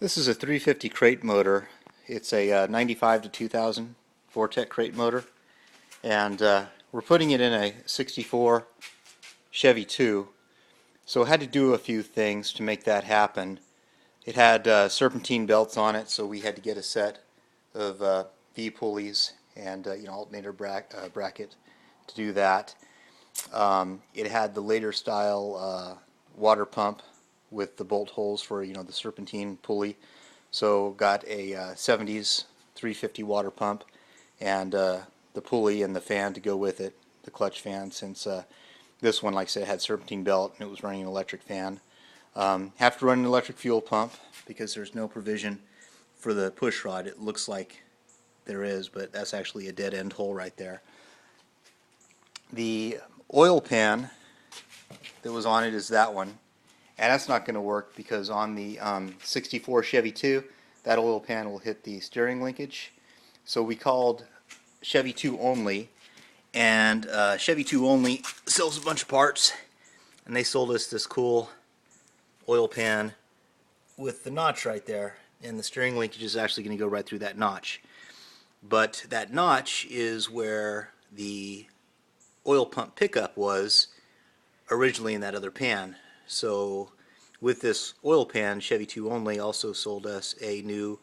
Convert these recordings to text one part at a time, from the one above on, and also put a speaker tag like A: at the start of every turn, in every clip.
A: This is a 350 crate motor. It's a 95 to 2000 Vortec crate motor, and we're putting it in a 64 Chevy II. So I had to do a few things to make that happen. It had serpentine belts on it, so we had to get a set of V pulleys and alternator bracket to do that. It had the later style water pump with the bolt holes for the serpentine pulley. So got a 70s 350 water pump and the pulley and the fan to go with it, the clutch fan, since this one, like I said, had serpentine belt and it was running an electric fan. Have to run an electric fuel pump because there's no provision for the push rod. It looks like there is, but that's actually a dead end hole right there. The oil pan that was on it is that one, and that's not going to work because on the 64 Chevy II, that oil pan will hit the steering linkage. So we called Chevy II Only, and Chevy II Only sells a bunch of parts, and they sold us this cool oil pan with the notch right there, and the steering linkage is actually going to go right through that notch. But that notch is where the oil pump pickup was originally in that other pan. So with this oil pan, Chevy II Only also sold us a new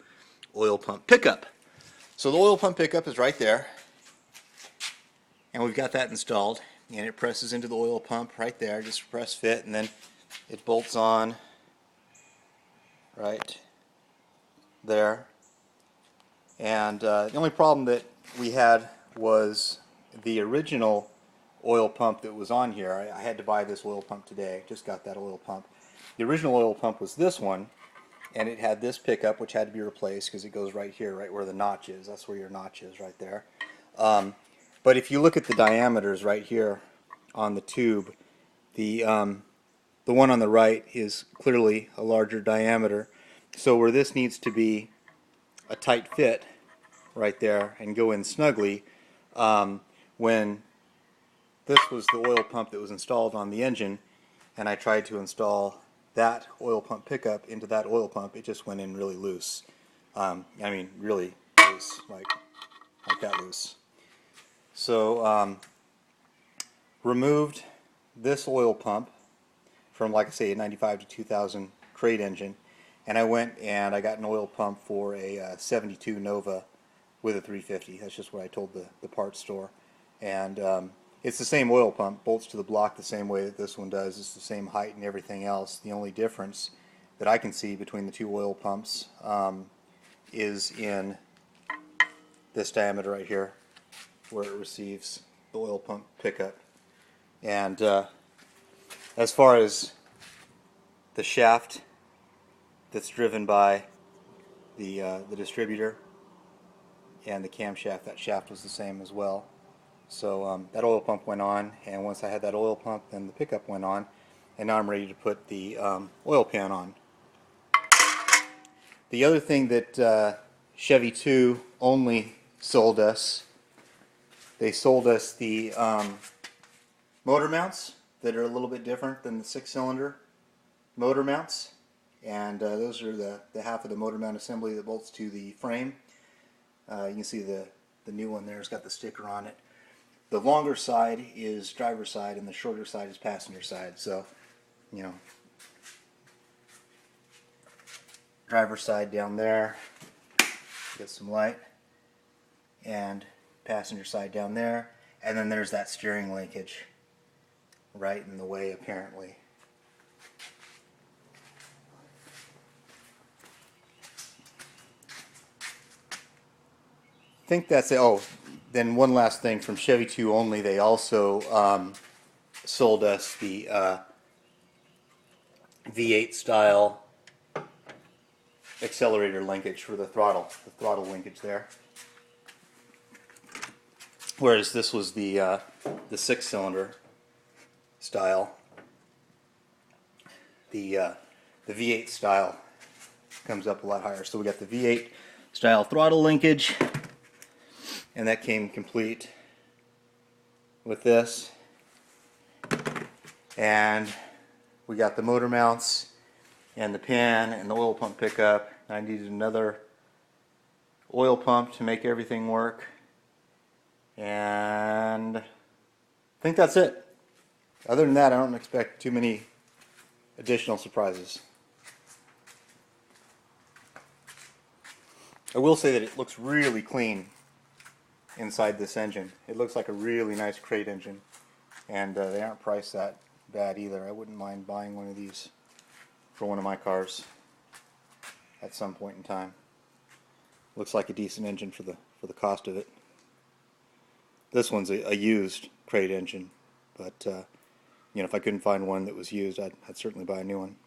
A: oil pump pickup. So the oil pump pickup is right there, and we've got that installed, and it presses into the oil pump right there. Just press fit, and then it bolts on right there. And the only problem that we had was the original oil pump that was on here. I had to buy this oil pump today. Just got that oil pump. The original oil pump was this one, and it had this pickup which had to be replaced because it goes right here, right where the notch is. That's where your notch is, right there. But if you look at the diameters right here on the tube, the one on the right is clearly a larger diameter. So where this needs to be a tight fit right there and go in snugly, when this was the oil pump that was installed on the engine, and I tried to install that oil pump pickup into that oil pump, it just went in really loose. I mean, really loose, like that loose. So removed this oil pump from, like I say, a 95 to 2000 crate engine, and I went and I got an oil pump for a 72 Nova with a 350. That's just what I told the parts store. And it's the same oil pump, bolts to the block the same way that this one does. It's the same height and everything else. The only difference that I can see between the two oil pumps is in this diameter right here, where it receives the oil pump pickup. And as far as the shaft that's driven by the distributor and the camshaft, that shaft was the same as well. So that oil pump went on, and once I had that oil pump, then the pickup went on, and now I'm ready to put the oil pan on. The other thing that Chevy II Only sold us, they sold us the motor mounts that are a little bit different than the 6-cylinder motor mounts, and those are the half of the motor mount assembly that bolts to the frame. You can see the new one there has got the sticker on it. The longer side is driver's side and the shorter side is passenger side. So, driver's side down there, get some light, and passenger side down there, and then there's that steering linkage right in the way apparently. I think that's it. Oh, then one last thing from Chevy II Only, they also sold us the V8 style accelerator linkage for the throttle linkage there. Whereas this was the 6-cylinder style. The V8 style comes up a lot higher. So we got the V8 style throttle linkage, and that came complete with this. And we got the motor mounts and the pin and the oil pump pickup. I needed another oil pump to make everything work, and I think that's it. Other than that, I don't expect too many additional surprises. I will say that it looks really clean inside this engine. It looks like a really nice crate engine, and they aren't priced that bad either. I wouldn't mind buying one of these for one of my cars at some point in time. Looks like a decent engine for the cost of it. This one's a used crate engine, but you know, if I couldn't find one that was used, I'd certainly buy a new one.